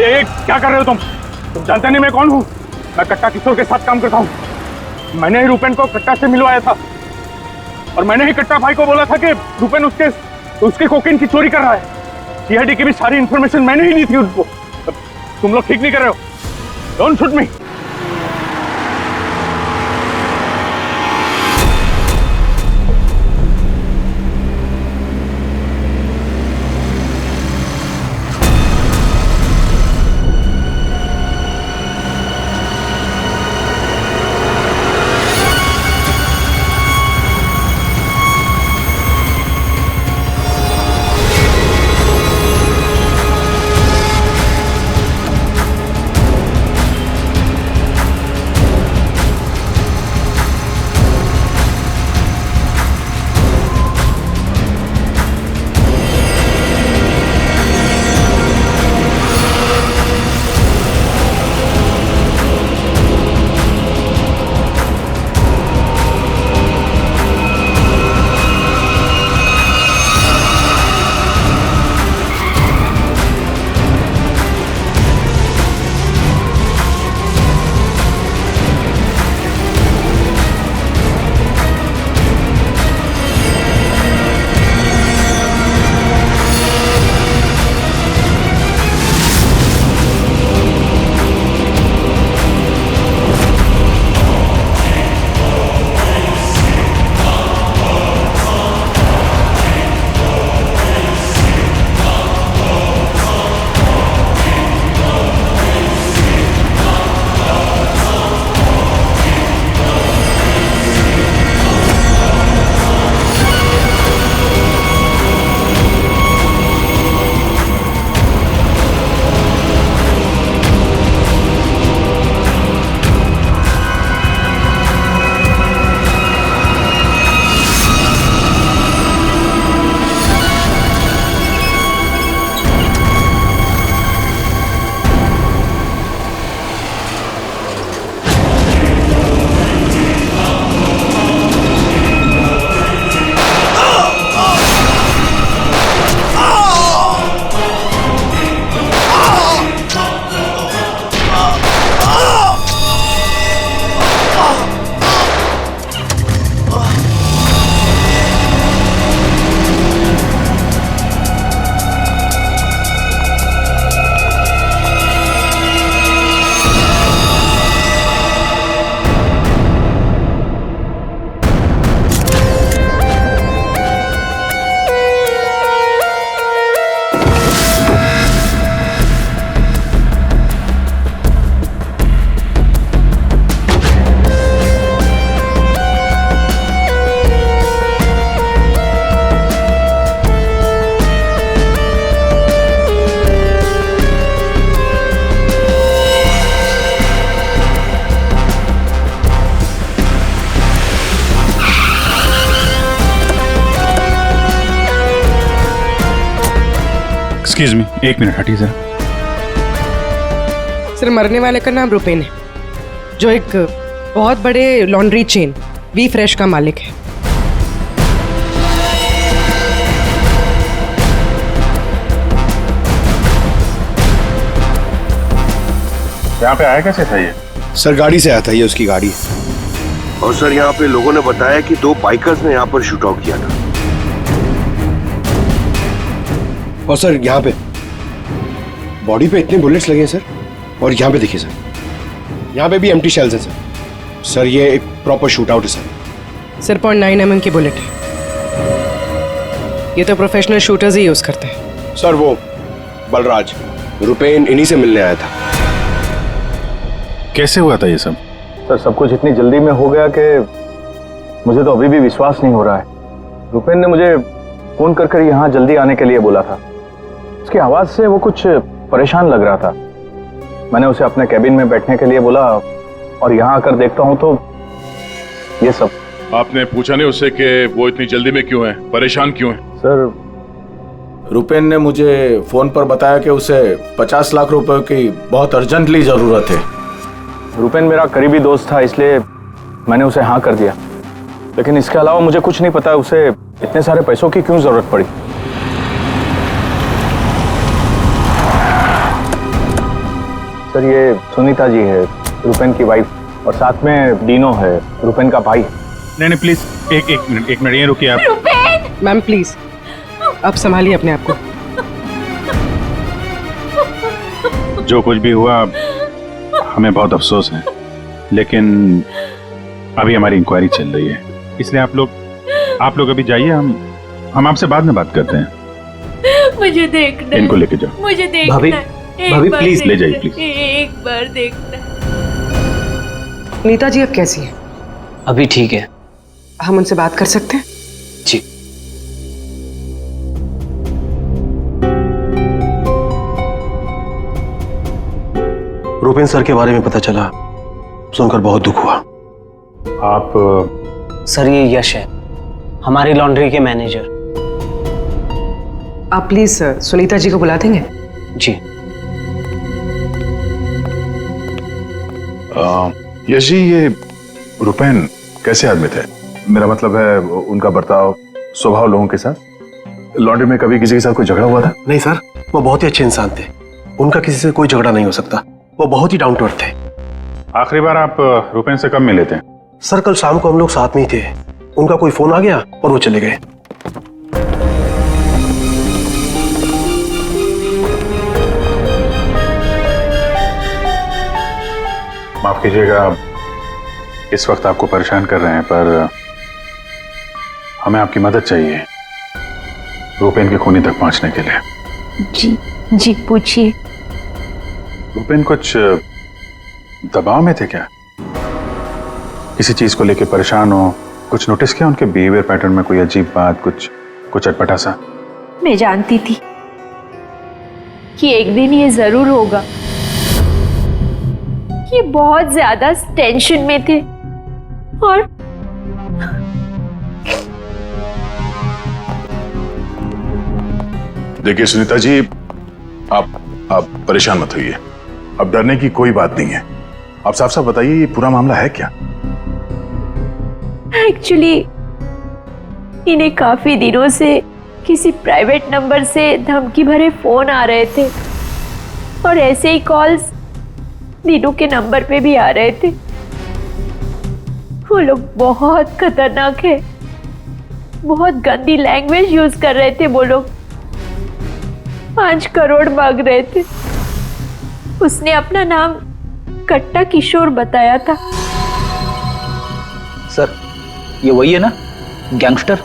ये क्या कर रहे हो तुम जानते नहीं मैं कौन हूँ? मैं कट्टा किशोर के साथ काम करता हूँ। मैंने ही रूपेन को कट्टा से मिलवाया था और मैंने ही कट्टा भाई को बोला था कि रूपेन उसके कोकीन की चोरी कर रहा है। सीआईडी की भी सारी इंफॉर्मेशन मैंने ही दी थी उसको। तुम लोग ठीक नहीं कर रहे हो। Don't shoot me. Excuse me, एक मिनट हटिए जरा। सर, मरने वाले का नाम रूपेन है, जो एक बहुत बड़े लॉन्ड्री चेन वी फ्रेश का मालिक है। यहाँ पे आया कैसे था ये? सर गाड़ी से आया था, ये उसकी गाड़ी है। और सर यहाँ पे लोगों ने बताया कि 2 बाइकर्स ने यहाँ पर शूट आउट किया था। और सर यहाँ पे बॉडी पे इतने बुलेट्स लगे हैं सर। और यहाँ पे देखिए सर, यहाँ पे भी एम्प्टी शेल्स हैं सर। सर ये एक प्रॉपर शूट आउट है सर। सर 0.9 mm की बुलेट है। ये तो प्रोफेशनल शूटर्स ही यूज करते हैं। सर वो बलराज रुपेन इन्हीं से मिलने आया था। कैसे हुआ था ये सब? सर सब कुछ इतनी जल्दी में हो गया कि मुझे तो अभी भी विश्वास नहीं हो रहा है। रुपेन ने मुझे फोन कर यहाँ जल्दी आने के लिए बोला था। उसकी आवाज से वो कुछ परेशान लग रहा था। मैंने उसे अपने कैबिन में बैठने के लिए बोला और यहाँ आकर देखता हूँ तो ये सब। आपने पूछा नहीं उससे कि वो इतनी जल्दी में क्यों है, परेशान क्यों है? सर रुपेन ने मुझे फोन पर बताया कि उसे 50 लाख रुपए की बहुत अर्जेंटली जरूरत है। रुपेन मेरा करीबी दोस्त था, इसलिए मैंने उसे हाँ कर दिया। लेकिन इसके अलावा मुझे कुछ नहीं पता उसे इतने सारे पैसों की क्यों जरूरत पड़ी। सर ये सुनीता जी है, रुपेन की वाइफ, और साथ में डीनो है, रुपेन का भाई। नहीं नहीं प्लीज एक मिनट यहीं रुकिए आप। मैम प्लीज अब संभालिए अपने आप को। जो कुछ भी हुआ हमें बहुत अफसोस है, लेकिन अभी हमारी इंक्वायरी चल रही है, इसलिए आप लोग अभी जाइए, हम आपसे बाद में बात करते हैं। मुझे देखना है। इनको लेके जाओ। मुझे देखना भाभी, है। एक भाभी, बार प्लीज ले देखना जाइए, है। प्लीज। एक बार देखना है। नीता जी अब कैसी है? अभी ठीक है हम उनसे बात कर सकते हैं? जी। रुपेन सर के बारे में पता चला, सुनकर बहुत दुख हुआ। आप सर ये यश है, हमारी लॉन्ड्री के मैनेजर। आप प्लीज सुनीता जी को बुला देंगे? जी। यश जी, ये रुपेन कैसे आदमी थे? मेरा मतलब है उनका बर्ताव, स्वभाव लोगों के साथ। लॉन्ड्री में कभी किसी के साथ कोई झगड़ा हुआ था? नहीं सर, वो बहुत ही अच्छे इंसान थे, उनका किसी से कोई झगड़ा नहीं हो सकता। वो बहुत ही डाउन टू अर्थ थे। आखिरी बार आप रुपेन से कब मिले थे? सर कल शाम को हम लोग साथ में ही थे, उनका कोई फोन आ गया और वो चले गए। माफ कीजिएगा इस वक्त आपको परेशान कर रहे हैं, पर हमें आपकी मदद चाहिए रुपेन के खूनी तक पहुंचने के लिए। जी पूछिए। रुपेन कुछ दबाव में थे क्या? किसी चीज को लेके परेशान हो? कुछ नोटिस किया उनके बिहेवियर पैटर्न में? कोई अजीब बात, कुछ अटपटा सा? मैं जानती थी कि एक दिन ये जरूर होगा। ये बहुत ज्यादा टेंशन में थे और देखिए सुनीता जी, आप परेशान मत होइए, अब डरने की कोई बात नहीं है। आप साफ साफ बताइए ये पूरा मामला है क्या? एक्चुअली इन्हें काफी दिनों से किसी प्राइवेट नंबर से धमकी भरे फोन आ रहे थे और ऐसे ही कॉल्स दीनू के नंबर पे भी आ रहे थे। वो लोग बहुत खतरनाक है, बहुत गंदी लैंग्वेज यूज कर रहे थे। वो लोग 5 करोड़ मांग रहे थे। उसने अपना नाम कट्टा किशोर बताया था। सर ये वही है ना, गैंगस्टर?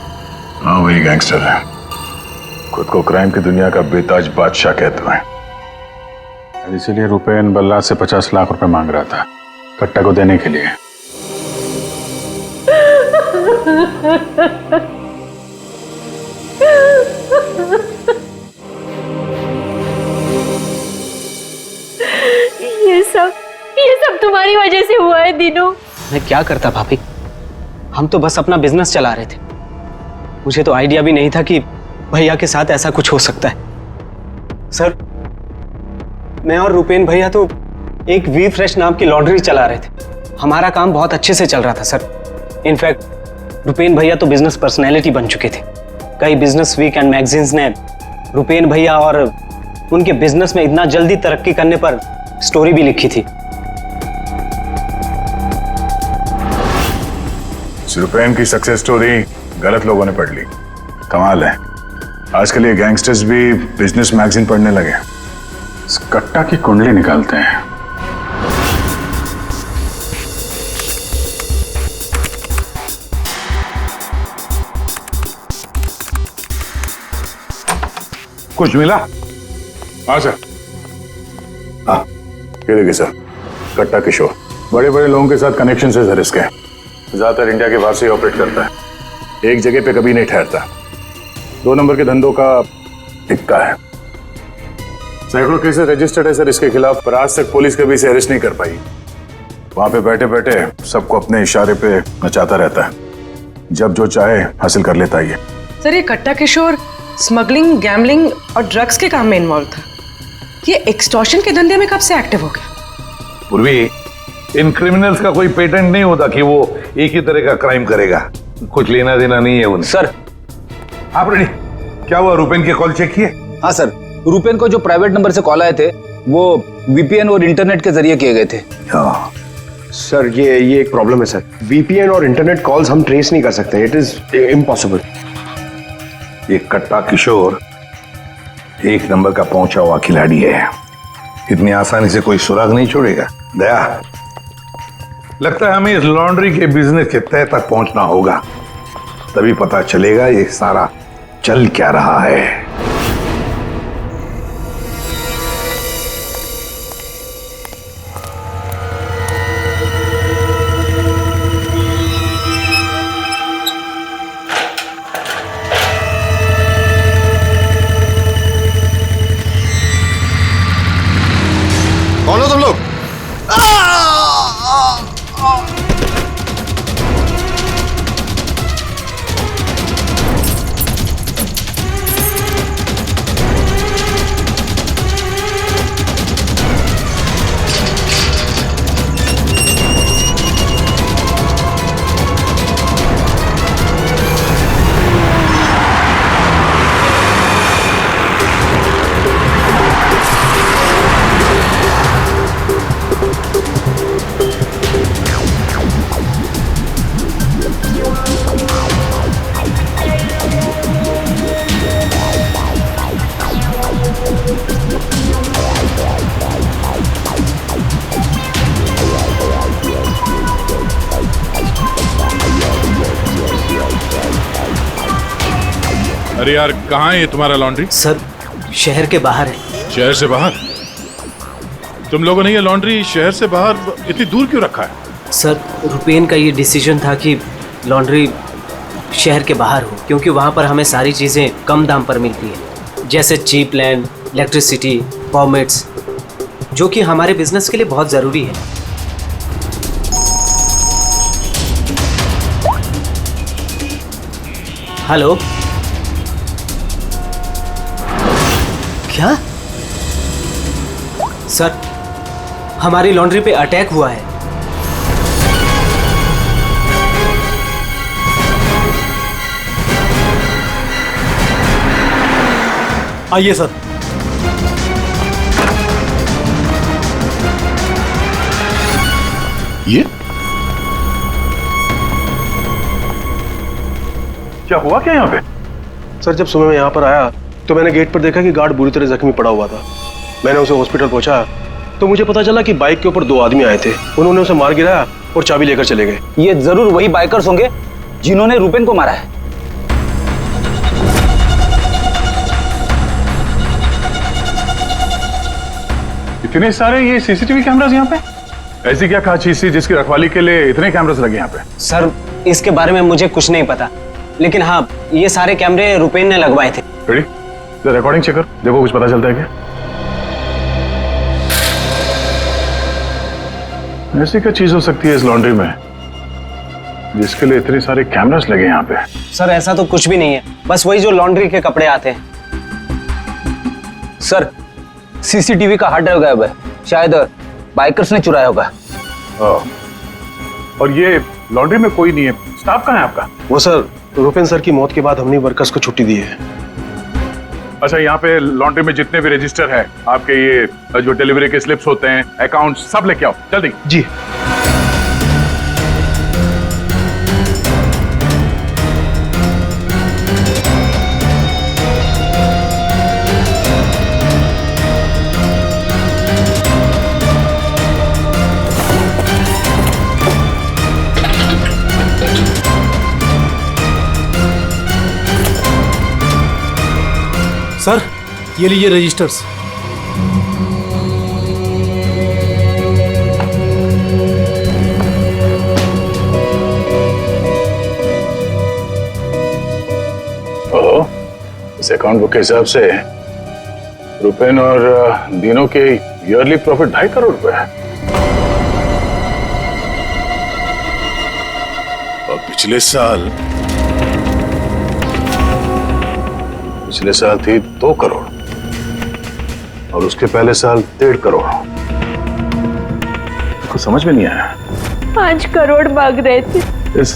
हाँ वही गैंगस्टर है, खुद को क्राइम की दुनिया का बेताज बादशाह कहते हैं। इसीलिए रुपेन बल्ला से 50 लाख रुपए मांग रहा था कट्टा को देने के लिए। ये सब तुम्हारी वजह से हुआ है दीनू। मैं क्या करता भाभी, हम तो बस अपना बिजनेस चला रहे थे। मुझे तो आइडिया भी नहीं था कि भैया के साथ ऐसा कुछ हो सकता है। सर मैं और रुपेन भैया तो एक वी फ्रेश नाम की लॉन्ड्री चला रहे थे। हमारा काम बहुत अच्छे से चल रहा था सर। इनफैक्ट रुपेन भैया तो बिजनेस पर्सनैलिटी बन चुके थे। कई बिजनेस वीक एंड मैगजीन्स ने रुपेन भैया और उनके बिजनेस में इतना जल्दी तरक्की करने पर स्टोरी भी लिखी थी। रुपेन की सक्सेस स्टोरी गलत लोगों ने पढ़ ली। कमाल है, आजकल ये गैंगस्टर्स भी बिजनेस मैगजीन पढ़ने लगे। इस कट्टा की कुंडली निकालते हैं। कुछ मिला? हाँ सर। हाँ ये देखिए सर, कट्टा किशोर बड़े बड़े लोगों के साथ कनेक्शन है सर इसके। ज्यादातर इंडिया के बाहर से ऑपरेट करता है, एक जगह पे कभी नहीं ठहरता। 2 नंबर के धंधों का टिक्का है। सैकड़ों केसेस रजिस्टर्ड है सर इसके खिलाफ, पर आज तक पुलिस कभी इसे अरेस्ट नहीं कर पाई। वहां पे बैठे बैठे सबको अपने इशारे पे नचाता रहता है, जब जो चाहे हासिल कर लेता है। सर ये कट्टा किशोर स्मगलिंग, गैम्बलिंग और ड्रग्स के काम में इन्वॉल्व था। ये एक्सटॉर्शन के धंधे में कब से एक्टिव हो गया? पूर्वी इन क्रिमिनल्स का कोई पेटेंट नहीं होता कि वो एक ही तरह का क्राइम करेगा, कुछ लेना देना नहीं है उन्हें। सर आप रेडी? क्या हुआ, रुपेन के कॉल चेक किए? हाँ सर, रुपेन को जो प्राइवेट नंबर से कॉल आए थे वो वीपीएन और इंटरनेट के जरिए किए गए थे। हाँ, सर ये एक प्रॉब्लम है सर, वीपीएन और इंटरनेट कॉल्स हम ट्रेस नहीं कर सकते, इट इज इम्पॉसिबल। ये कट्टा किशोर एक नंबर का पहुंचा हुआ खिलाड़ी है, इतनी आसानी से कोई सुराग नहीं छोड़ेगा। दया, लगता है हमें इस लॉन्ड्री के बिजनेस के तह तक पहुंचना होगा, तभी पता चलेगा ये सारा चल क्या रहा है। कौन हो तुम लोग? अरे यार, कहाँ है ये तुम्हारा लॉन्ड्री? सर शहर के बाहर है। शहर से बाहर? तुम लोगों ने ये लॉन्ड्री शहर से बाहर इतनी दूर क्यों रखा है? सर रुपेन का ये डिसीजन था कि लॉन्ड्री शहर के बाहर हो, क्योंकि वहाँ पर हमें सारी चीज़ें कम दाम पर मिलती है, जैसे चीप लैंड, इलेक्ट्रिसिटी, परमिट्स, जो कि हमारे बिजनेस के लिए बहुत ज़रूरी है। हेलो, क्या? सर हमारी लॉन्ड्री पे अटैक हुआ है। आइए सर। ये क्या हुआ क्या यहाँ पे? सर जब सुबह मैं यहाँ पर आया तो मैंने गेट पर देखा कि गार्ड बुरी तरह जख्मी पड़ा हुआ था। मैंने उसे हॉस्पिटल पहुंचाया तो मुझे पता चला कि बाइक के ऊपर 2 आदमी आए थे, उन्होंने उसे मार गिराया और चाबी लेकर चले गए। ये जरूर वही बाइकर्स होंगे जिन्होंने रुपेन को मारा है। इतने सारे ये सीसीटीवी कैमरास यहाँ पे? ऐसी क्या खास चीज थी जिसकी रखवाली के लिए इतने कैमरास लगे यहाँ पे? सर इसके बारे में मुझे कुछ नहीं पता, लेकिन हाँ ये सारे कैमरे रुपेन ने लगवाए थे। रेडी? रिकॉर्डिंग चेक कर, देखो कुछ पता चलता है क्या? ऐसी क्या चीज हो सकती है इस लॉन्ड्री में जिसके लिए इतने सारे कैमरास लगे यहाँ पे? सर ऐसा तो कुछ भी नहीं है, बस वही जो लॉन्ड्री के कपड़े आते हैं। सर सीसीटीवी का हार्ड ड्राइव गायब है, शायद बाइकर्स ने चुराया होगा। और ये लॉन्ड्री में कोई नहीं है, स्टाफ कहाँ है आपका? वो सर रुपेन सर की मौत के बाद हमने वर्कर्स को छुट्टी दी है। अच्छा, यहाँ पे लॉन्ड्री में जितने भी रजिस्टर है आपके, ये जो डिलीवरी के स्लिप्स होते हैं, अकाउंट, सब लेके आओ जल्दी। जी। सर ये लीजिए रजिस्टर्स। इस अकाउंट बुक के हिसाब से रुपेन और दीनों के ईयरली प्रॉफिट 2.5 करोड़ रुपए है। और पिछले साल थी 2 करोड़ और उसके पहले साल 1.5 करोड़। कुछ समझ में नहीं आया। 5 करोड़ मांग रहे थे। इस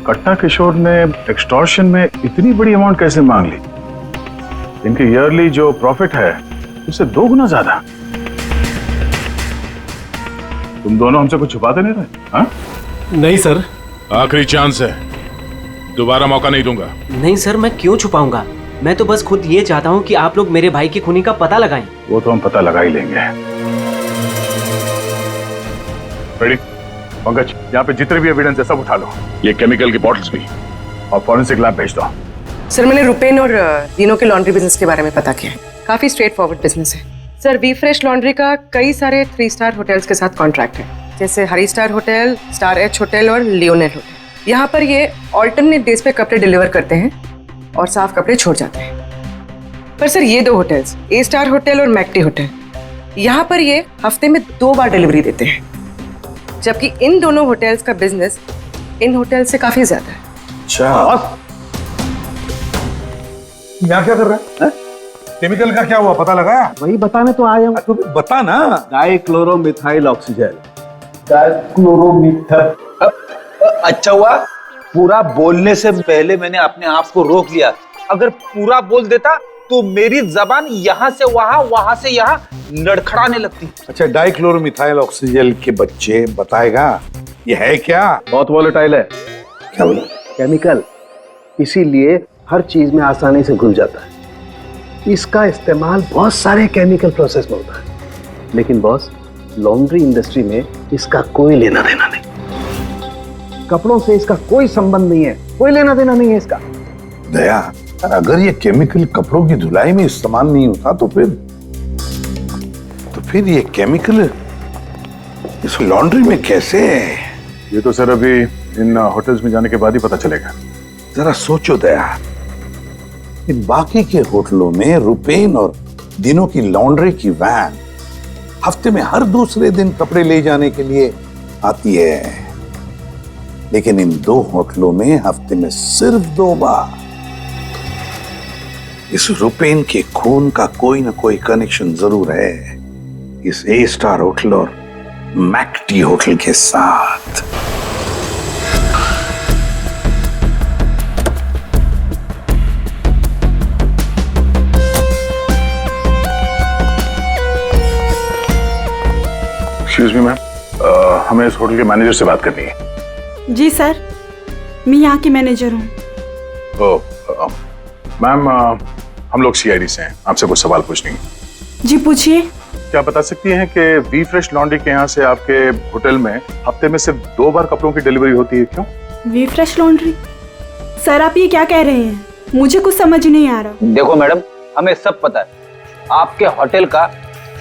कट्टा किशोर ने एक्सटॉर्शन में इतनी बड़ी अमाउंट कैसे मांग ली? इनकी ईयरली जो प्रॉफिट है उससे 2 गुना ज्यादा। तुम दोनों हमसे कुछ छुपाते नहीं रहे? हाँ? नहीं सर। आखिरी चांस है, दोबारा मौका नहीं दूंगा। नहीं सर, मैं क्यों छुपाऊंगा? मैं तो बस खुद ये चाहता हूँ कि आप लोग मेरे भाई की खूनी का पता लगाएं। वो तो हम पता लगा ही लेंगे। रेडी? पंकज, यहाँ पे जितने भी एविडेंस है सब उठा लो, ये केमिकल की बॉटल्स भी, और फॉरेंसिक लैब भेज दो। सर, मैंने रुपेन और दीनों के लॉन्ड्री बिजनेस के बारे में पता किया है। काफी स्ट्रेट फॉरवर्ड बिजनेस है सर। वी फ्रेश लॉन्ड्री का कई सारे 3 स्टार होटल्स के साथ कॉन्ट्रैक्ट है, जैसे हरी star hotel, star H hotel और लियोनेल होटल। यहाँ पर ये ऑल्टरनेट डेज पे कपड़े डिलीवर करते हैं और साफ कपड़े छोड़ जाते हैं। पर सर, ये 2 होटल्स, ए स्टार होटल और मैक्टी होटल, यहाँ पर ये हफ्ते में 2 बार डिलीवरी देते हैं, जबकि इन दोनों होटल्स का बिजनेस इन होटल से काफी ज्यादा है। अच्छा, यहाँ क्या कर रहा है? केमिकल का क्या हुआ, पता लगाया? वही बताने तो आया हूँ। तो बता ना। डाइक्लोरोमिथाइल ऑक्सीजन। अच्छा हुआ पूरा बोलने से पहले मैंने अपने आप को रोक लिया। अगर पूरा बोल देता तो मेरी जबान यहाँ से वहां, वहां से यहाँ लड़खड़ाने लगती। अच्छा, डाइक्लोरोमिथाइल ऑक्सीजन के बच्चे बताएगा ये है क्या? बहुत वोलेटाइल है। क्या बोला? केमिकल, इसीलिए हर चीज में आसानी से घुल जाता है। इसका इस्तेमाल बहुत सारे केमिकल प्रोसेस में होता है, लेकिन बॉस, लॉन्ड्री इंडस्ट्री में इसका कोई लेना देना नहीं। कपड़ों से इसका कोई संबंध नहीं है, कोई लेना देना नहीं है इसका। दया, अगर ये केमिकल कपड़ों की धुलाई में इस्तेमाल नहीं होता तो फिर ये केमिकल इस लॉन्ड्री में कैसे है? ये तो सर अभी इन होटल्स में जाने के बाद ही पता चलेगा। जरा सोचो दया, इन बाकी के होटलों में रुपेन और दिनों की लॉन्ड्री की वैन हफ्ते में हर दूसरे दिन कपड़े ले जाने के लिए आती है, लेकिन इन 2 होटलों में हफ्ते में सिर्फ 2 बार। इस रुपेन के खून का कोई ना कोई कनेक्शन जरूर है इस ए स्टार होटल और मैक्टी होटल के साथ। एक्सक्यूज मी मैम, हमें इस होटल के मैनेजर से बात करनी है। जी सर, मैं यहाँ की मैनेजर हूँ। मैम, हम लोग सीआईडी से हैं, आपसे कुछ सवाल पूछने हैं। जी पूछिए। क्या बता सकती हैं कि वी फ्रेश लॉन्ड्री के यहाँ से आपके होटल में हफ्ते में सिर्फ 2 बार कपड़ों की डिलीवरी होती है, क्यों? We fresh laundry? सर, आप ये क्या कह रहे हैं? मुझे कुछ समझ नहीं आ रहा। देखो मैडम, हमें सब पता है, आपके होटल का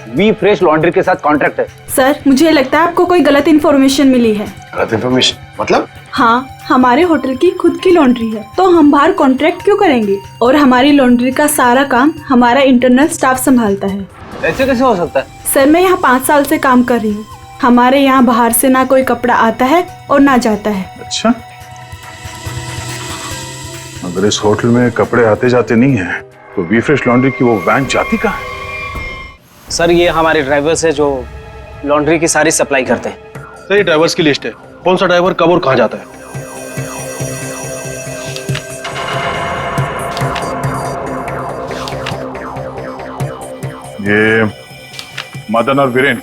वी फ्रेश लॉन्ड्री के साथ कॉन्ट्रैक्ट है। सर, मुझे लगता है आपको कोई गलत इन्फॉर्मेशन मिली है। गलत इन्फॉर्मेशन मतलब? हाँ, हमारे होटल की खुद की लॉन्ड्री है, तो हम बाहर कॉन्ट्रैक्ट क्यों करेंगे? और हमारी लॉन्ड्री का सारा काम हमारा इंटरनल स्टाफ संभालता है। ऐसे कैसे हो सकता है? सर, मैं यहाँ 5 साल से काम कर रही हूँ। हमारे यहाँ बाहर से ना कोई कपड़ा आता है और ना जाता है। अच्छा, अगर इस होटल में कपड़े आते जाते नहीं है तो वी फ्रेश लॉन्ड्री की वो वैन जाती कहाँ है? सर, ये हमारे ड्राइवर्स है जो लॉन्ड्री की सारी सप्लाई करते हैं। सर, ये ड्राइवर्स की लिस्ट है, कौन सा ड्राइवर कब और कहाँ जाता है। ये मदन और वीरेन,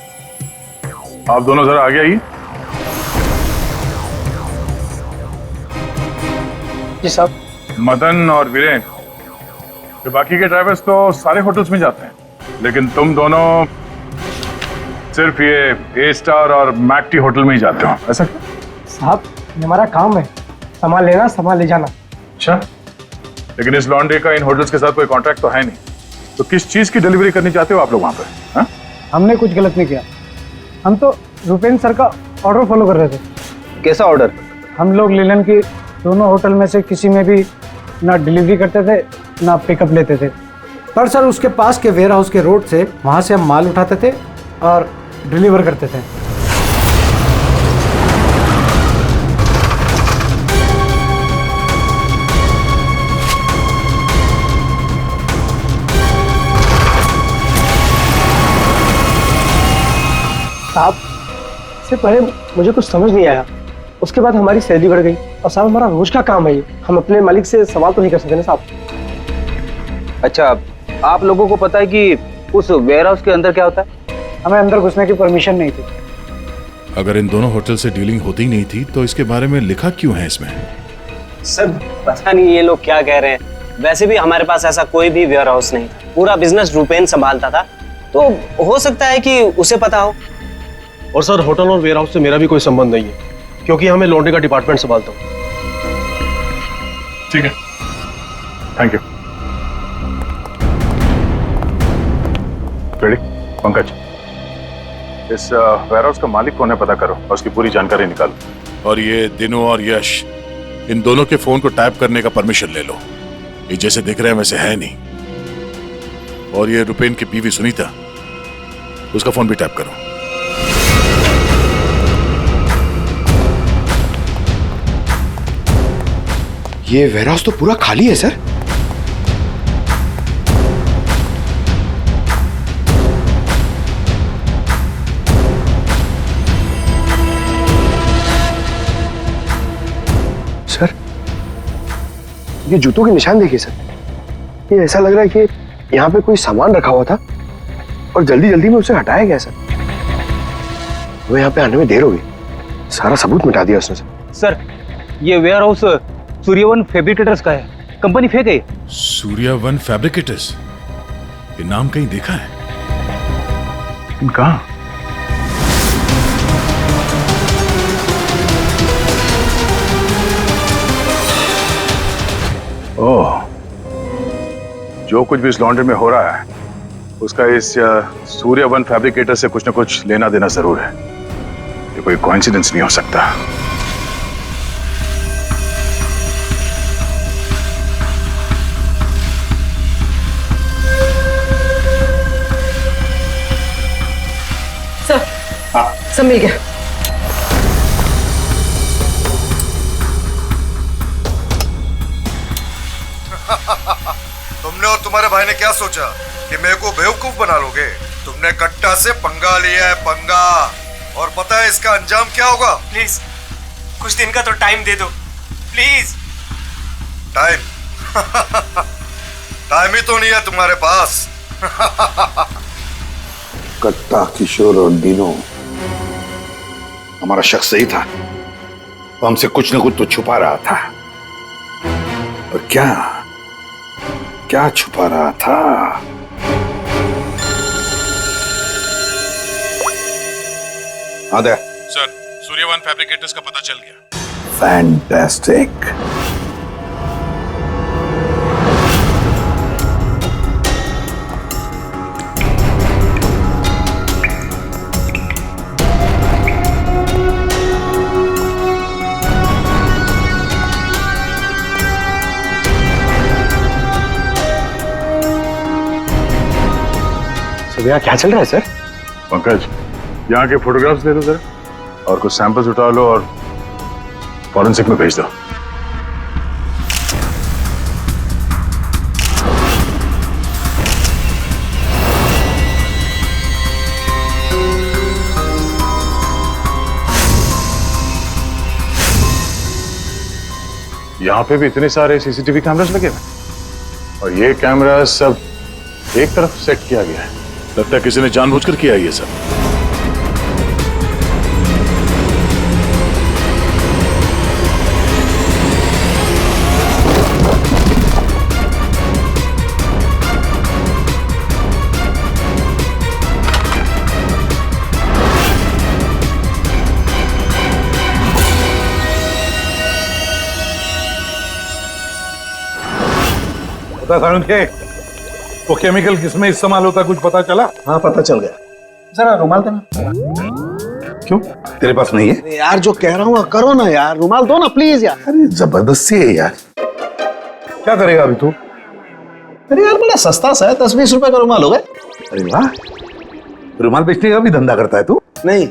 आप दोनों जरा आगे आइए। जी साहब। मदन और वीरेन, ये बाकी के ड्राइवर्स तो सारे होटल्स में जाते हैं, लेकिन तुम दोनों सिर्फ ये ए स्टार और मैक्टी होटल में ही जाते हो, ऐसा क्यों? साहब, ये हमारा काम है, सामान लेना, सामान ले जाना। अच्छा, लेकिन इस लॉन्ड्री का इन होटल्स के साथ कोई कॉन्ट्रैक्ट तो है नहीं, तो किस चीज की डिलीवरी करनी चाहते हो आप लोग वहां पे? हाँ? हमने कुछ गलत नहीं किया, हम तो रुपेन सर का ऑर्डर फॉलो कर रहे थे। कैसा ऑर्डर? हम लोग लीलन की दोनों होटल में से किसी में भी ना डिलीवरी करते थे ना पिकअप लेते थे, पर सर उसके पास के वेयर हाउस के रोड से वहाँ से हम माल उठाते थे और डिलीवर करते थे। साहब, इससे पहले मुझे कुछ समझ नहीं आया, उसके बाद हमारी सैलरी बढ़ गई, और साहब हमारा रोज का काम है ये, हम अपने मालिक से सवाल तो नहीं कर सकते ना साहब। अच्छा, आप लोगों को पता है कि उस वेयर हाउस के अंदर क्या होता है? हमें अंदर घुसने की परमिशन नहीं थी। अगर इन दोनों होटल से डीलिंग होती नहीं थी तो इसके बारे में लिखा क्यों है इसमें? सर पता नहीं ये लोग क्या कह रहे हैं। वैसे भी हमारे पास ऐसा कोई भी वेयर हाउस नहीं था, पूरा बिजनेस रुपेन संभालता था, तो हो सकता है कि उसे पता हो। और सर होटल और वेयर हाउस से मेरा भी कोई संबंध नहीं है, क्योंकि हमें लॉन्ड्री का डिपार्टमेंट संभालता हूँ। ठीक है, थैंक यू। रेडी? पंकज, इस वेयर हाउस का मालिक कौन है पता करो और उसकी पूरी जानकारी निकालो। और ये दिनों और यश, इन दोनों के फोन को टैप करने का परमिशन ले लो। ये जैसे दिख रहे हैं वैसे है नहीं। और ये रुपेन की बीवी सुनीता, उसका फोन भी टैप करो। ये वेयरहाउस तो पूरा खाली है सर। सर, ये जूतों के निशान देखिए सर। ये ऐसा लग रहा है कि यहाँ पे कोई सामान रखा हुआ था और जल्दी जल्दी में उसे हटाया गया सर। हमें यहाँ पे आने में देर हो गई, सारा सबूत मिटा दिया उसने सर। सर, ये वेयर हाउस सूर्यवन फैब्रिकेटर्स का है, कंपनी फेक है। सूर्यवन फैब्रिकेटर्स, ये नाम कहीं देखा है? लेकिन कहाँ? ओह, जो कुछ भी इस लॉन्ड्री में हो रहा है उसका इस सूर्यवन फैब्रिकेटर से कुछ न कुछ लेना देना जरूर है। ये कोई कोइंसिडेंस नहीं हो सकता। सर, सब मिल गया। तुमने और तुम्हारे भाई ने क्या सोचा कि मेरे को बेवकूफ बना लोगे? तुमने कट्टा से पंगा लिया है, पंगा। और पता है इसका अंजाम क्या होगा? प्लीज कुछ दिन का तो टाइम दे दो, प्लीज। टाइम? टाइम ही तो नहीं है तुम्हारे पास। कट्टा, किशोर और दिनो, हमारा शख्स सही था। वो हमसे कुछ न कुछ तो छुपा रहा था। और क्या छुपा रहा था? आदे सर, सूर्यवन फैब्रिकेटर्स का पता चल गया। फैंटास्टिक। यहाँ क्या चल रहा है सर? पंकज, यहाँ के फोटोग्राफ्स दे दो जरा और कुछ सैंपल्स उठा लो और फॉरेंसिक में भेज दो। यहाँ पे भी इतने सारे सीसीटीवी कैमरास लगे हुए और ये कैमरा सब एक तरफ सेट किया गया है। लगता है किसी ने जानबूझकर किया ये सब। के वो केमिकल किसमें इस्तेमाल होता कुछ पता चला? हाँ पता चल गया। जरा रुमाल देना। क्यों, तेरे पास नहीं है? यार जो कह रहा हूँ करो ना यार, रुमाल दो ना प्लीज यार। अरे जबरदस्ती है यार। क्या करेगा अभी तू? अरे यार बड़ा सस्ता सा है, 10-20 रुपए का रुमाल होगा। अरे वाह, रुमाल बेचने का भी धंधा करता है तू? नहीं,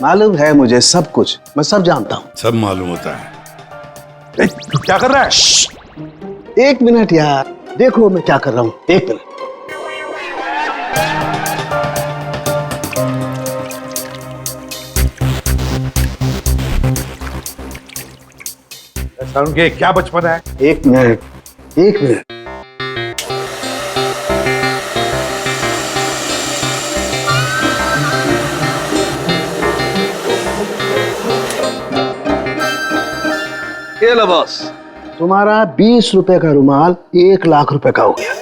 मालूम है मुझे सब कुछ, मैं सब जानता हूँ। सब मालूम होता है। तू क्या कर रहा है? एक मिनट यार, देखो मैं क्या कर रहा हूँ, एक मिनट। के क्या बचपन है? एक मिनट, एक मिनट। ये लो बॉस, तुम्हारा 20 रुपए का रुमाल 1 लाख रुपए का हो गया।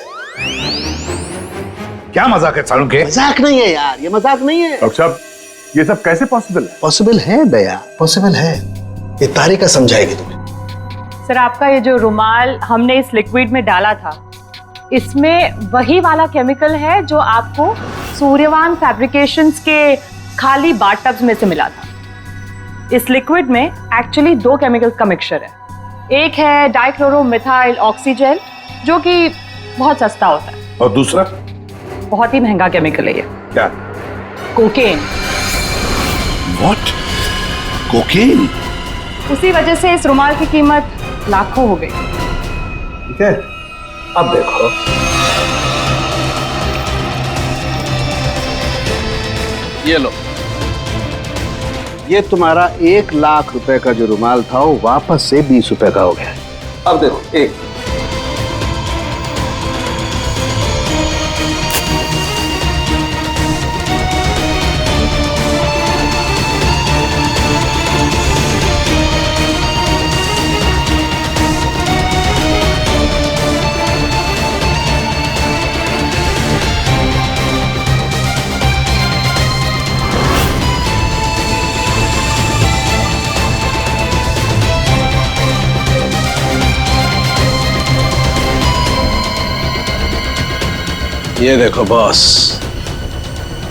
क्या मजाक है सालू के? मजाक नहीं है यार, ये मजाक नहीं है। डॉक्टर साहब, ये सब कैसे पॉसिबल है? पॉसिबल है दया, पॉसिबल है। ये तारिका समझाएगी तुम्हें। सर, आपका ये जो रुमाल हमने इस लिक्विड में डाला था, इसमें वही वाला केमिकल है जो आपको सूर्यवान फैब्रिकेशंस के खाली बाथ टब्स में से मिला था। इस लिक्विड में एक्चुअली 2 केमिकल्स का मिक्सचर है। एक है डाइक्लोरोमिथाइल ऑक्सीजेल, जो कि बहुत सस्ता होता है, और दूसरा बहुत ही महंगा केमिकल है ये। क्या? कोकेन। व्हाट? कोकेन? उसी वजह से इस रुमाल की कीमत लाखों हो गई। ठीक है, अब देखो, ये लो, ये तुम्हारा 1 लाख रुपए का जो रुमाल था वो वापस से 20 रुपए का हो गया। अब देखो, एक ये देखो बॉस,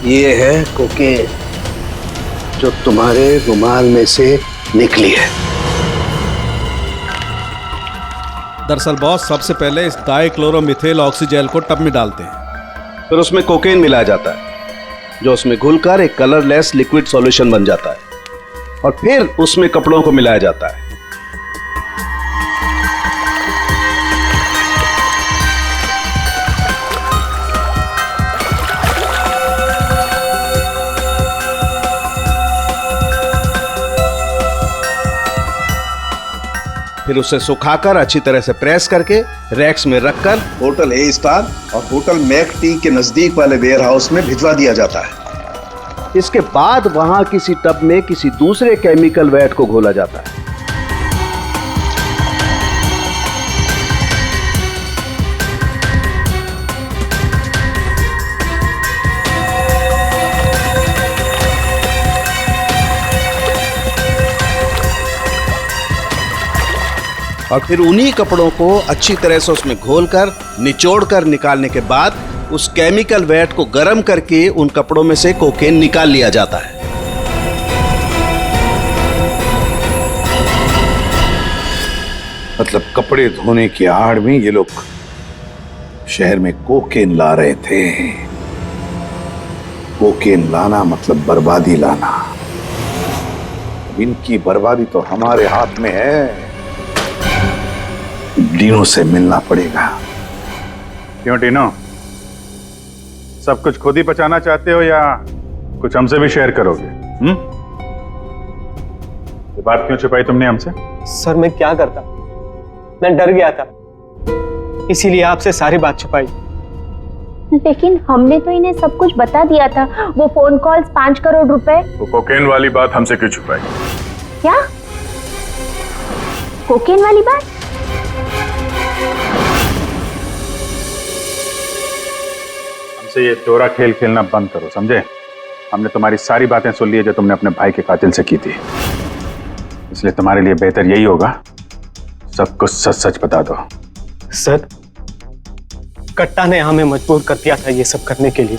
ये है कोकेन जो तुम्हारे रुमाल में से निकली है। दरअसल बॉस, सबसे पहले इस डाइक्लोरोमिथेल ऑक्सीजेल को टब में डालते हैं, फिर उसमें कोकेन मिलाया जाता है जो उसमें घुलकर एक कलरलेस लिक्विड सॉल्यूशन बन जाता है, और फिर उसमें कपड़ों को मिलाया जाता है। फिर उसे सुखाकर अच्छी तरह से प्रेस करके रैक्स में रखकर होटल ए स्टार और होटल मैक टी के नजदीक वाले वेयर हाउस में भिजवा दिया जाता है। इसके बाद वहां किसी टब में किसी दूसरे केमिकल वैट को घोला जाता है। और फिर उन्हीं कपड़ों को अच्छी तरह से उसमें घोलकर निचोड़कर निकालने के बाद उस केमिकल वैट को गर्म करके उन कपड़ों में से कोकेन निकाल लिया जाता है। मतलब कपड़े धोने की आड़ में ये लोग शहर में कोकेन ला रहे थे। कोकेन लाना मतलब बर्बादी लाना। इनकी बर्बादी तो हमारे हाथ में है। डीनो से मिलना पड़ेगा। क्यों डीनो, सब कुछ खुद ही बचाना चाहते हो या कुछ हमसे भी शेयर करोगे? ये बात क्यों छुपाई तुमने हमसे? सर मैं क्या करता, मैं डर गया था, इसीलिए आपसे सारी बात छुपाई। लेकिन हमने तो इन्हें सब कुछ बता दिया था। वो फोन कॉल्स, 5 करोड़ रुपए। वो कोकेन वाली बात हमसे क्यों छुपाई? क्या कोकेन वाली बात? हमसे ये चोरा खेल खेलना बंद करो, समझे? हमने तुम्हारी सारी बातें सुन ली है जो तुमने अपने भाई के कातिल से की थी, इसलिए तुम्हारे लिए बेहतर यही होगा सब कुछ सच सच बता दो। सर, कट्टा ने हमें मजबूर कर दिया था ये सब करने के लिए।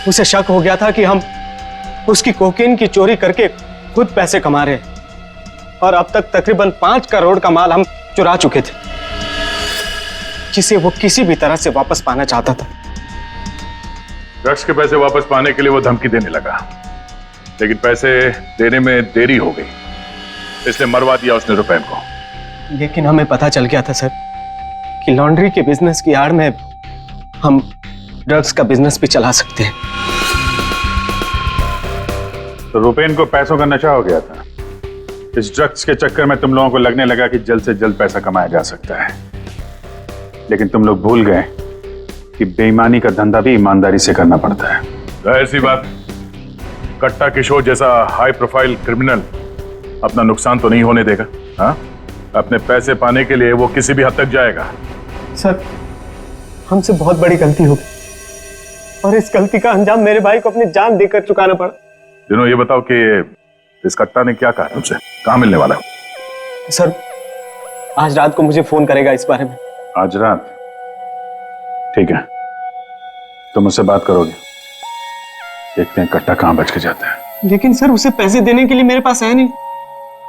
उसे शक हो गया था कि हम उसकी कोकेन की चोरी करके खुद पैसे कमा रहे हैं, और अब तक तकरीबन 5 करोड़ का माल हम चुरा चुके थे, जिसे वो किसी भी तरह से वापस पाना चाहता था। ड्रग्स के पैसे वापस पाने के लिए वो धमकी देने लगा, लेकिन पैसे देने में देरी हो गई, इसलिए मरवा दिया उसने रुपैन को। लेकिन हमें पता चल गया था सर कि लॉन्ड्री के बिजनेस की आड़ में हम ड्रग्स का बिजनेस भी चला सकते हैं। तो रुपैन को पैसों का नशा हो गया था। इस ड्रग्स के चक्कर में तुम लोगों को लगने लगा कि जल्द से जल्द पैसा कमाया जा सकता है, लेकिन तुम लोग भूल गए कि बेईमानी का धंधा भी ईमानदारी से करना पड़ता है। जाहिर सी बात, कट्टा किशोर जैसा हाई प्रोफाइल क्रिमिनल अपना नुकसान तो नहीं होने देगा। हाँ, अपने पैसे पाने के लिए वो किसी भी हद तक जाएगा। सर, हमसे बहुत बड़ी गलती हो गई और इस गलती का अंजाम मेरे भाई को अपनी जान देकर चुकाना पड़ा। दिनों ये बताओ कि इस कट्टा ने क्या कहा तुमसे, कहाँ मिलने वाला है? सर, आज रात को मुझे फोन करेगा इस बारे में। आज रात? ठीक है, तुम मुझसे बात करोगे, देखते हैं कट्टा कहाँ बच के जाता है। लेकिन सर, उसे पैसे देने के लिए मेरे पास है नहीं।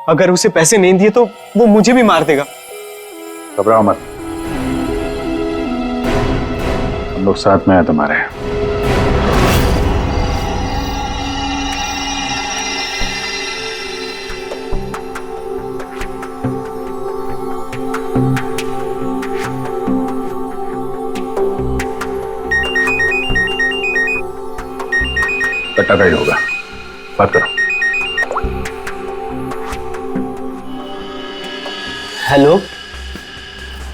अगर उसे पैसे नहीं दिए तो वो मुझे भी मार देगा। घबराओ मत, हम लोग साथ में हैं तुम्हारे। कट्टा गाइड होगा, बात करो। हेलो,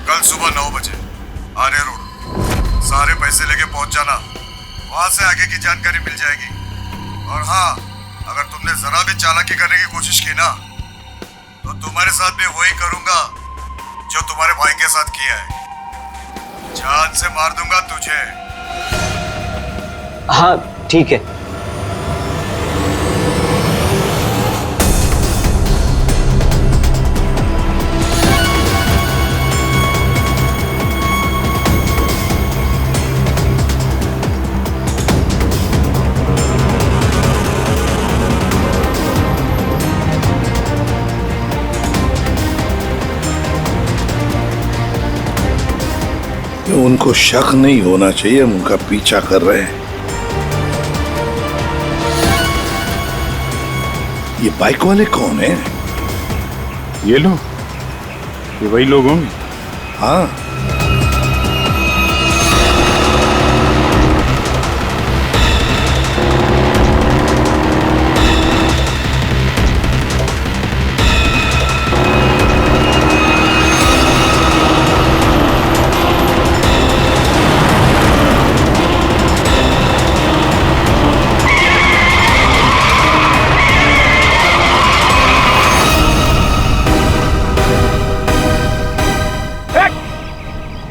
कल सुबह 9 बजे आर्य रोड, सारे पैसे लेके पहुंच जाना, वहां से आगे की जानकारी मिल जाएगी। और हाँ, अगर तुमने जरा भी चालाकी करने की कोशिश की ना, तो तुम्हारे साथ भी वही करूंगा जो तुम्हारे भाई के साथ किया है। जान से मार दूंगा तुझे। हाँ ठीक है। उनको शक नहीं होना चाहिए, हम उनका पीछा कर रहे हैं। ये बाइक वाले कौन हैं? ये लोग, ये वही लोग होंगे। हाँ,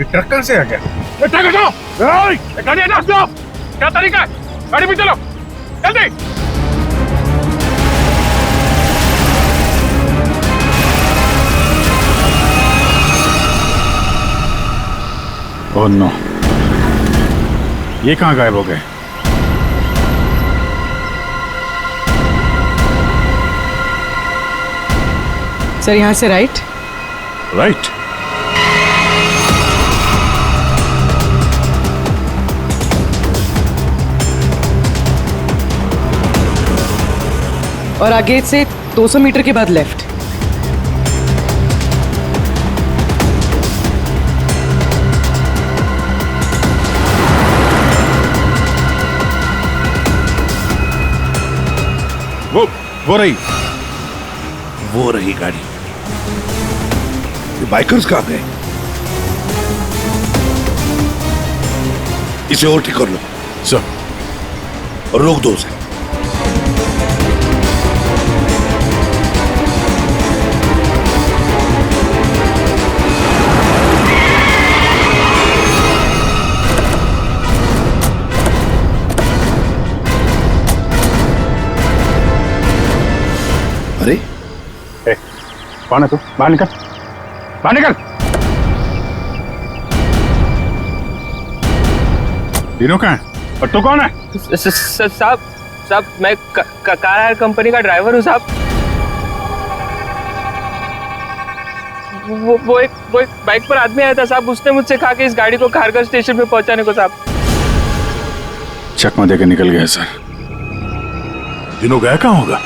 ट्रक कहां से आ गया? ट्रक हटाओ! गाड़ी हटाओ! स्टॉप! क्या तरीका है? गाड़ी पे चलो, जल्दी! ओह नो, ये कहाँ गायब हो गए? सर, यहाँ से राइट। राइट? और आगे से 200 मीटर के बाद लेफ्ट। वो रही, वो रही गाड़ी। ये बाइकर्स कहाँ गए? इसे और ठीक कर लो सर, और रोक दो उसे। अरे कौन है तू? बाहर निकल, बाहर निकल! तीनों कहाँ है और तू कौन है? साहब, मैं कार हायर कंपनी का ड्राइवर हूँ साहब। वो एक बाइक पर आदमी आया था साहब, उसने मुझसे कहा कि इस गाड़ी को खारगर स्टेशन पे पहुंचाने को साहब। चकमा देकर निकल गया सर। तीनों गया कहाँ होगा?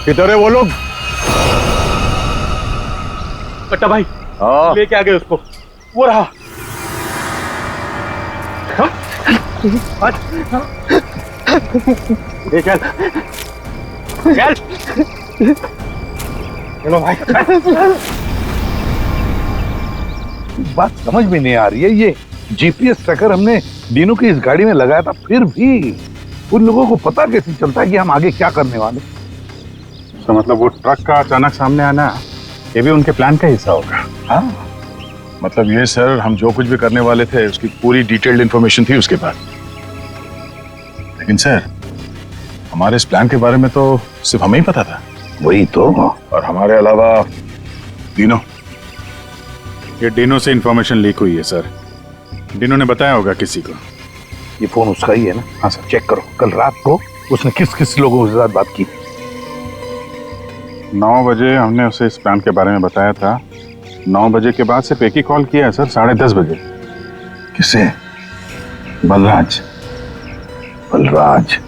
किधर है वो लोग? कट्टा भाई लेके आ गए उसको। वो रहा। चल चल चलो भाई। बात समझ में नहीं आ रही है, ये जीपीएस ट्रैकर हमने दीनू की इस गाड़ी में लगाया था, फिर भी उन लोगों को पता कैसे चलता है कि हम आगे क्या करने वाले? तो मतलब वो ट्रक का अचानक सामने आना ये भी उनके प्लान का हिस्सा होगा। हाँ, मतलब ये सर, हम जो कुछ भी करने वाले थे उसकी पूरी डिटेल्ड इंफॉर्मेशन थी उसके पास। लेकिन सर, हमारे इस प्लान के बारे में तो सिर्फ हमें ही पता था। वही तो। और हमारे अलावा डिनो, ये डिनो से इंफॉर्मेशन लीक हुई है सर। डिनो ने बताया होगा किसी को। ये फोन उसका ही है ना? हाँ सर। चेक करो कल रात को उसने किस किस लोगों के साथ बात की। 9 बजे हमने उसे इस प्लान के बारे में बताया था। 9 बजे के बाद सिर्फ एक ही कॉल किया है सर, 10:30 बजे। किसे? बलराज। बलराज।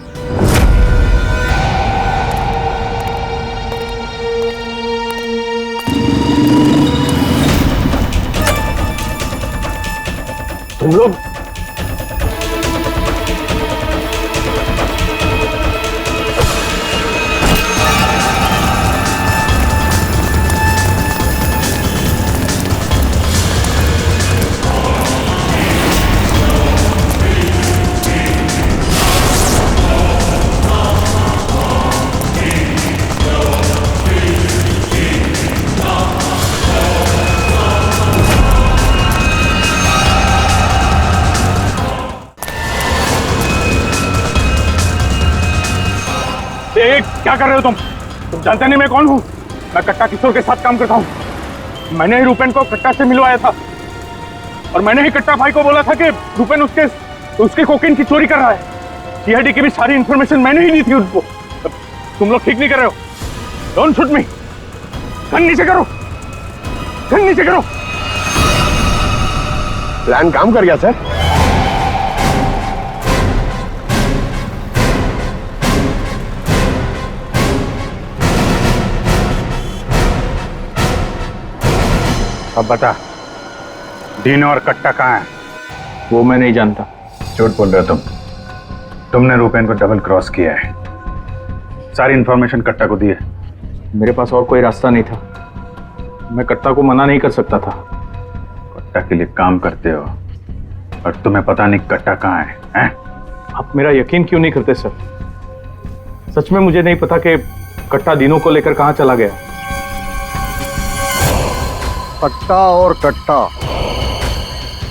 तुम लोग क्या कर रहे हो तुम जानते नहीं मैं कौन हूँ? मैं कट्टा किशोर के साथ काम करता हूँ। मैंने ही रूपेन को कट्टा से मिलवाया था और मैंने ही कट्टा भाई को बोला था कि रूपेन उसके कोकीन की चोरी कर रहा है। सीआईडी की भी सारी इंफॉर्मेशन मैंने ही दी थी उनको। तुम लोग ठीक नहीं कर रहे हो। Don't shoot me. गन नीचे करो, गन नीचे करो। प्लान काम कर गया सर। अब बता, डीनो और कट्टा कहाँ है? वो मैं नहीं जानता। झूठ बोल रहे हो तुमने रूपेन को डबल क्रॉस किया है। सारी इंफॉर्मेशन कट्टा को दी है। मेरे पास और कोई रास्ता नहीं था। मैं कट्टा को मना नहीं कर सकता था। कट्टा के लिए काम करते हो और तुम्हें पता नहीं कट्टा कहाँ है, हैं? आप मेरा यकीन क्यों नहीं करते सर? सच में मुझे नहीं पता कि कट्टा दिनों को लेकर कहाँ चला गया। कट्टा और कट्टा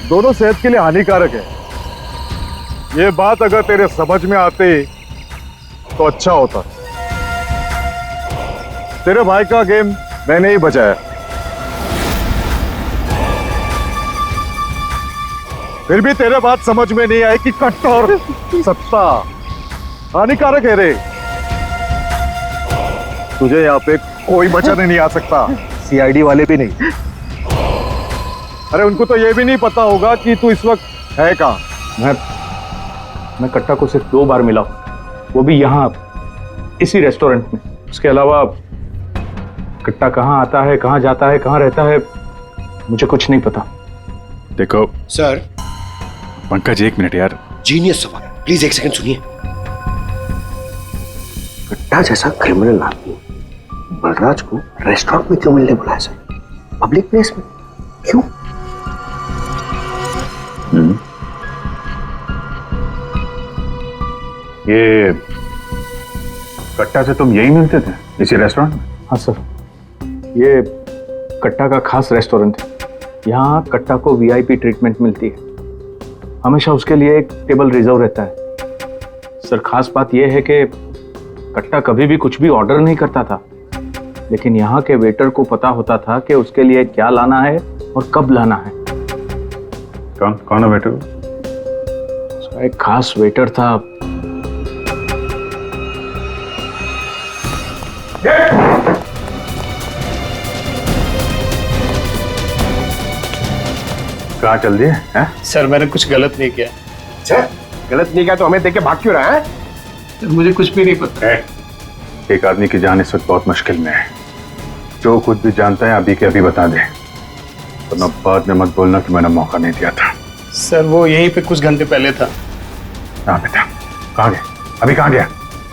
दोनों सेहत के लिए हानिकारक है। ये बात अगर तेरे समझ में आती तो अच्छा होता। तेरे भाई का गेम मैंने ही बचाया। फिर भी तेरे बात समझ में नहीं आई कि कट्टा और सत्ता हानिकारक है रे। तुझे यहाँ पे कोई बचाने नहीं आ सकता, सीआईडी वाले भी नहीं। अरे उनको तो ये भी नहीं पता होगा कि तू इस वक्त है कहाँ। मैं कट्टा को सिर्फ 2 बार मिला, वो भी यहाँ इसी रेस्टोरेंट में। उसके अलावा कट्टा कहाँ आता है, कहाँ जाता है, कहाँ रहता है, मुझे कुछ नहीं पता। देखो सर। पंकज, 1 मिनट यार। जीनियस सवाल, प्लीज 1 सेकंड सुनिए। कट्टा जैसा क्रिमिनल आदमी बलराज को रेस्टोरेंट में क्यों मिलने बुलाया सर? पब्लिक प्लेस में क्यों? ये कट्टा से तुम यही मिलते थे, इसी रेस्टोरेंट में? हाँ सर, ये कट्टा का खास रेस्टोरेंट है। यहाँ कट्टा को वीआईपी ट्रीटमेंट मिलती है। हमेशा उसके लिए एक टेबल रिजर्व रहता है। सर, खास बात यह है कि कट्टा कभी भी कुछ भी ऑर्डर नहीं करता था, लेकिन यहाँ के वेटर को पता होता था कि उसके लिए क्या लाना है और कब लाना है। कौन है वेटर? एक खास वेटर था। कहाँ चल दिए हैं? सर, मैंने कुछ गलत नहीं किया। गलत नहीं किया तो हमें देख के भाग क्यों रहा है? मुझे कुछ भी नहीं पता। एक आदमी की जान इस वक्त बहुत मुश्किल में है। जो कुछ भी जानता है अभी के अभी बता दे, वरना बाद में मत बोलना कि मैंने मौका नहीं दिया था। सर वो यहीं पे कुछ घंटे पहले था। हाँ बेटा, कहाँ गया? अभी कहाँ गया?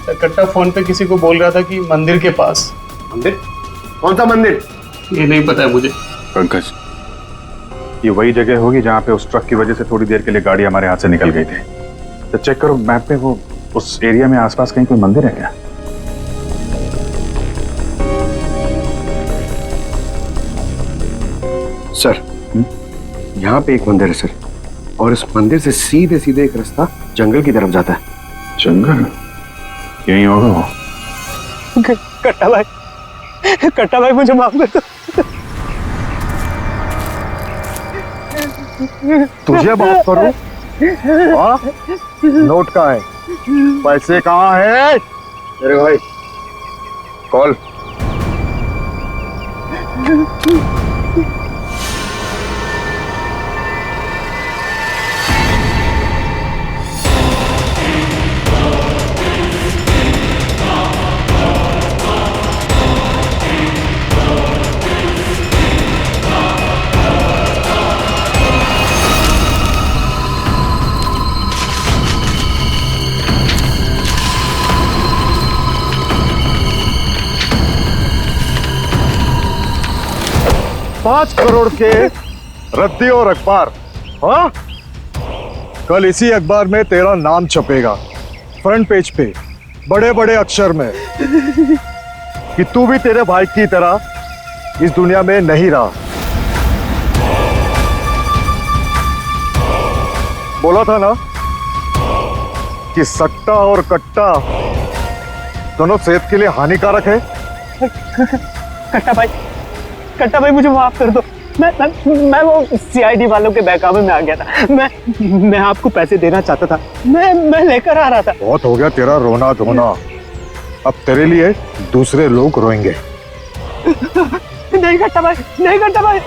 सर कट्टा फोन पे किसी को बोल रहा था कि मंदिर के पास। मंदिर? कौन सा मंदिर? ये नहीं पता है मुझे। पंकज, ये वही जगह होगी जहाँ पे उस ट्रक की वजह से थोड़ी देर के लिए गाड़ी हमारे हाथ से निकल गई थी। तो चेक करो मैप पे, वो उस एरिया में आसपास कहीं कोई मंदिर है क्या? सर, यहाँ पे एक मंदिर है सर, और इस मंदिर से सीधे सीधे एक रास्ता जंगल की तरफ जाता है। जंगल? यहीं होगा वो। कट्टा भाई मुझे माफ कर दो। तुझे माफ करूं? हाँ? नोट कहाँ है? पैसे कहाँ है? अरे भाई कॉल। $5 करोड़ के रद्दी और अखबार। हाँ? कल इसी अखबार में तेरा नाम छपेगा, फ्रंट पेज पे बड़े बड़े अक्षर में, कि तू भी तेरे भाई की तरह इस दुनिया में नहीं रहा। बोला था ना कि सट्टा और कट्टा दोनों सेहत के लिए हानिकारक है। कट्टा भाई मुझे माफ कर दो। मैं वो सीआईडी वालों के बहकावे में आ गया था। मैं आपको पैसे देना चाहता था। मैं लेकर आ रहा था। बहुत हो गया तेरा रोना धोना, अब तेरे लिए दूसरे लोग रोएंगे। नहीं कट्टा भाई, नहीं कट्टा भाई।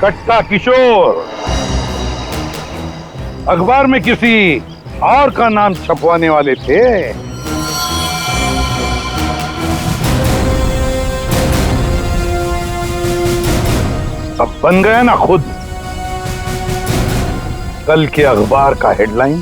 कट्टा किशोर अखबार में किसी और का नाम छपवाने वाले थे। अब बन गया ना खुद। कल के अखबार का हेडलाइन